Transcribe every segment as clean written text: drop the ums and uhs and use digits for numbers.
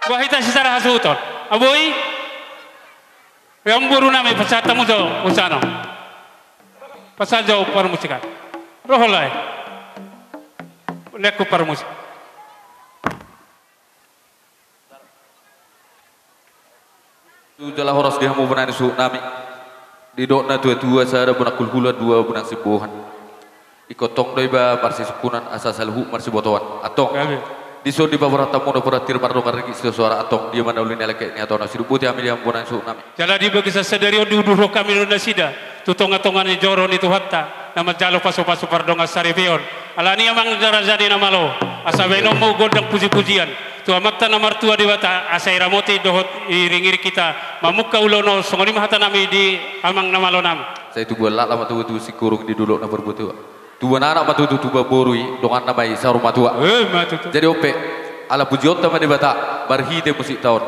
Wahita secara hasuton. Aboy. Yang buru nami pasata mo daw usano. Pasajaw para musika. Roholay. Leku para musika. Dalam horas dia mau benar isu nami di dona tua saya ada benak kulhula dua benak sibuhan ikotong doi ba marsi sukunan asa salhu marsi botowan atong di so di bawah tamu do peratir mardo karegi suara atong dia mana ulin elek ni atong nasiru buti amil yang benar isu nami jala di bagi sasadari diuduh kami do nasida tutong-atongan ni joro ni tuhatta nama jalo paso-paso pardonga sarifion alani amang darajani namalo asa beno mo godang puji-pujian tu amatta namar tua dewata asai ramoti dohot iring-iri kita mamuka ulono songoni mahata nami di amang namalo nam saya tu buat lama tu si kurung di dulu na berbutu tu anak matu tu borui dongan namai sarum matua jadi ope ala pujiota ma debata barhide musik tahun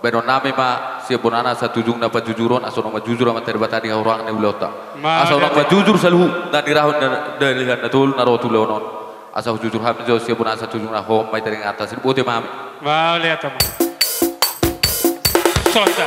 beno nami ma siap bonana satujung dapat jujuron asal nama jujur ama terbata di orang ne ulota asal nama jujur selalu dan dirahun dari natul narotul leonon asal jujur hamil jauh siap bonana satujung na home mai tering atas itu bote mami mau lihat teman soalnya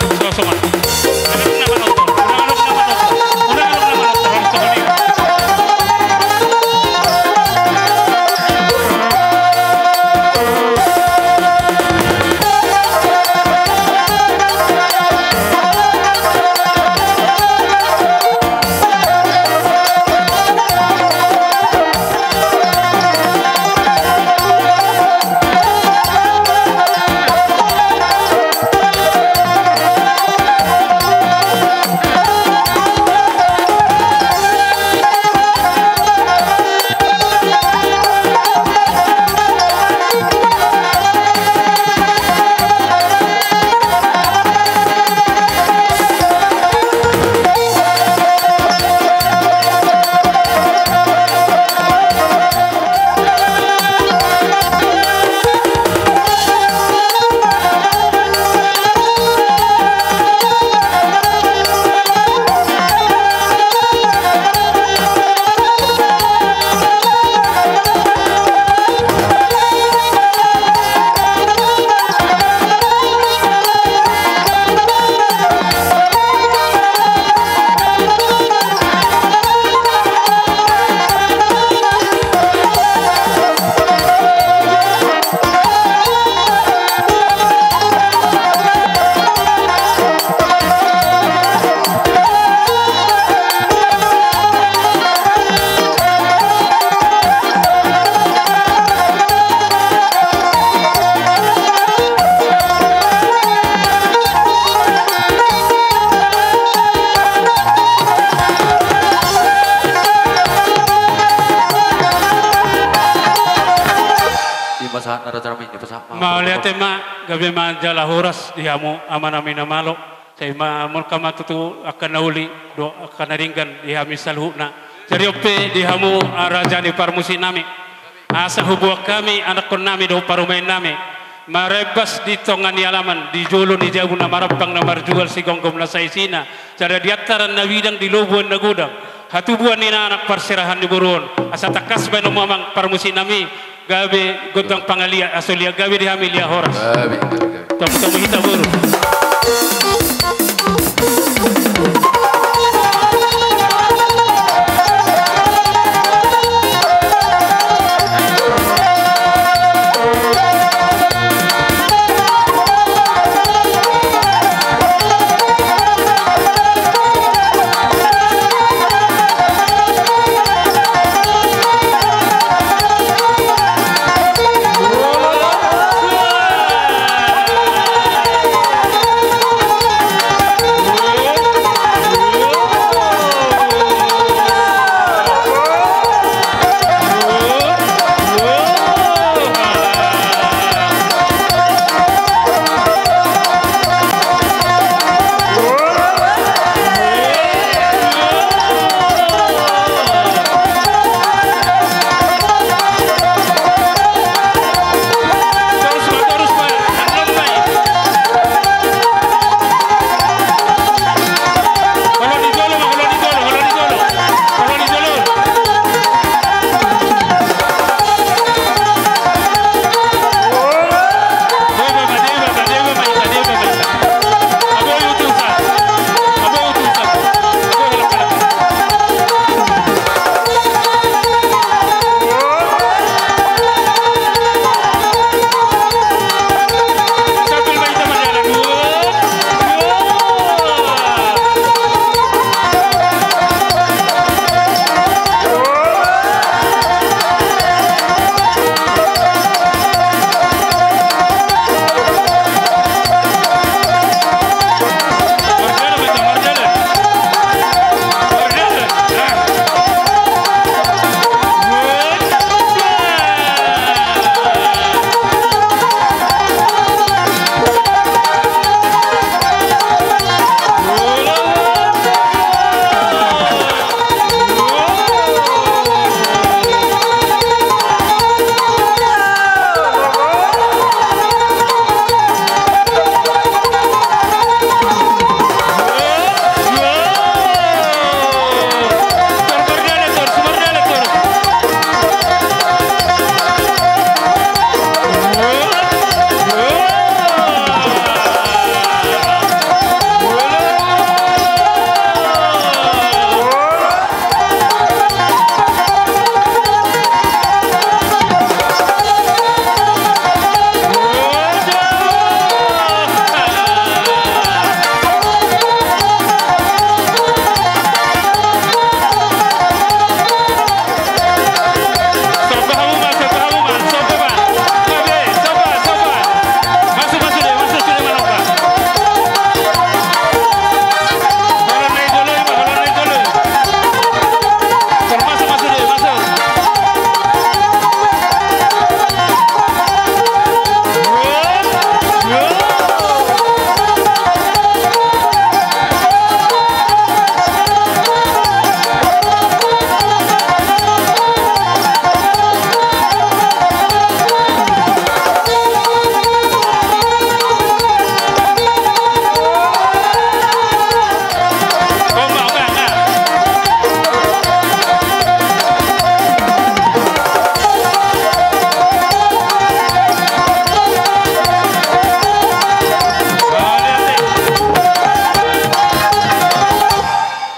mau lihat tema gabi majala horas dihamu amanami namalo saya mamul kamatu tu akan nauli do akan naringgan dihami salhuna jadi ope dihamu arajani parmusi nami asa hubuak kami anak kon nami do parumain nami marebas di tongan alaman di jolo di jauh na marapang na marjual si gonggom na saisina cara diataran na widang di lobuan na gudang hatubuan ni anak parsirahan di buruan asa takas ba no mamang parmusi nami gabi gotang pangalia asolia gabi di hamilia horas tamu kita buru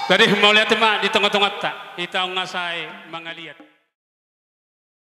Tadi mau lihat mak di tengah-tengah tak, kita ngasai mangaliat.